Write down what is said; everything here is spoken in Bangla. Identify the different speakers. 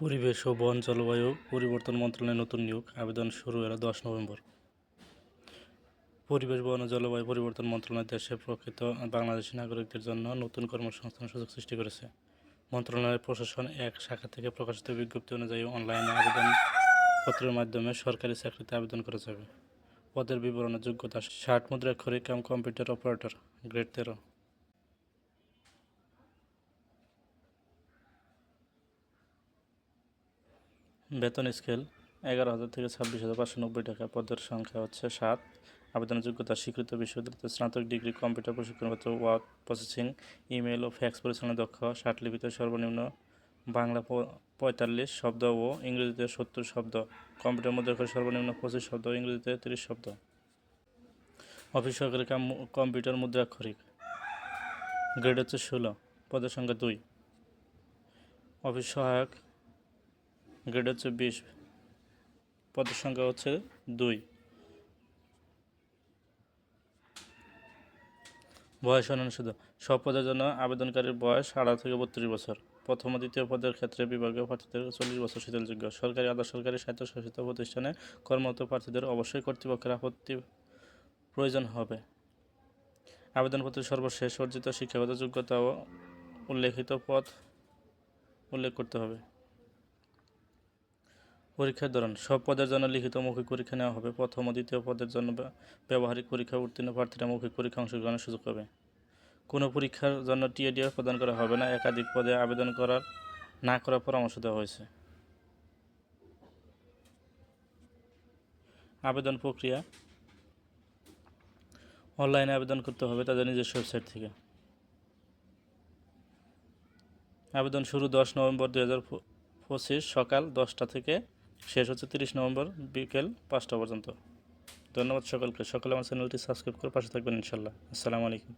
Speaker 1: পরিবেশ ও বন জলবায়ু পরিবর্তন মন্ত্রণালয়ের নতুন নিয়োগ আবেদন শুরু হলো 10 নভেম্বর। পরিবেশ, বন ও জলবায়ু পরিবর্তন মন্ত্রণালয় দেশের প্রকৃত বাংলাদেশি নাগরিকদের জন্য নতুন কর্মসংস্থানের সুযোগ সৃষ্টি করেছে। মন্ত্রণালয়ের প্রশাসন এক শাখা থেকে প্রকাশিত বিজ্ঞপ্তি অনুযায়ী অনলাইনে আবেদনপত্রের মাধ্যমে সরকারি চাকরিতে আবেদন করা যাবে। পদের বিবরণের যোগ্যতা 60 মুদ্রাক্ষরিক কম্পিউটার অপারেটর, গ্রেড 13। বেতন স্কেল 11,000 থেকে 26,590 টাকা। পদের সংখ্যা হচ্ছে 7। আবেদনের যোগ্যতা স্বীকৃত বিশ্ববিদ্যালয়তে স্নাতক ডিগ্রি, কম্পিউটার প্রশিক্ষণগত ওয়ার্ক প্রসেসিং, ইমেল ও ফ্যাক্স পরিচালনায় দক্ষ, লিপিতে সর্বনিম্ন বাংলা 45 শব্দ ও ইংরেজিতে 70 শব্দ, কম্পিউটার মুদ্রাক্ষরে সর্বনিম্ন 25 শব্দ ও ইংরেজিতে 30 শব্দ। অফিস সহকারী কম্পিউটার মুদ্রাক্ষরিক, গ্রেড হচ্ছে 16, পদের সংখ্যা 2। অফিস সহায়ক, গ্রেড হচ্ছে 20, পদের সংখ্যা হচ্ছে 2। বয়স অনুসারে সব পদের জন্য আবেদনকারীর বয়স 18 থেকে 32 বছর। প্রথম ও দ্বিতীয় পদের ক্ষেত্রে বিভাগীয় প্রার্থীদের 40 বছর শিথিলযোগ্য। সরকারি, আধা সরকারি, স্বায়ত্তশাসিত প্রতিষ্ঠানে কর্মরত প্রার্থীদের অবশ্যই কর্তৃপক্ষের আপত্তি প্রয়োজন হবে। আবেদনপত্রে সর্বশেষ অর্জিত শিক্ষাগত যোগ্যতা ও উল্লেখিত পদ উল্লেখ করতে হবে। পরীক্ষার ধরন সব পদের জন্য লিখিত মৌখিক পরীক্ষা নেওয়া হবে। প্রথম ও দ্বিতীয় পদের জন্য ব্যবহারিক পরীক্ষা উত্তীর্ণ প্রার্থীরা মৌখিক পরীক্ষা অংশগ্রহণের সুযোগ পাবে। কোনো পরীক্ষার জন্য টিএডিএফ প্রদান করা হবে না। একাধিক পদে আবেদন না করার পরামর্শ দেওয়া হয়েছে। আবেদন প্রক্রিয়া অনলাইনে আবেদন করতে হবে তাদের নিজস্ব ওয়েবসাইট থেকে। আবেদন শুরু 10 নভেম্বর 2025 সকাল 10টা থেকে, শেষ হচ্ছে 30 নভেম্বর বিকেল 5টা পর্যন্ত। ধন্যবাদ সকলকে। সকলে আমার চ্যানেলটি সাবস্ক্রাইব করে পাশে থাকবেন ইনশাল্লাহ। আসসালামু আলাইকুম।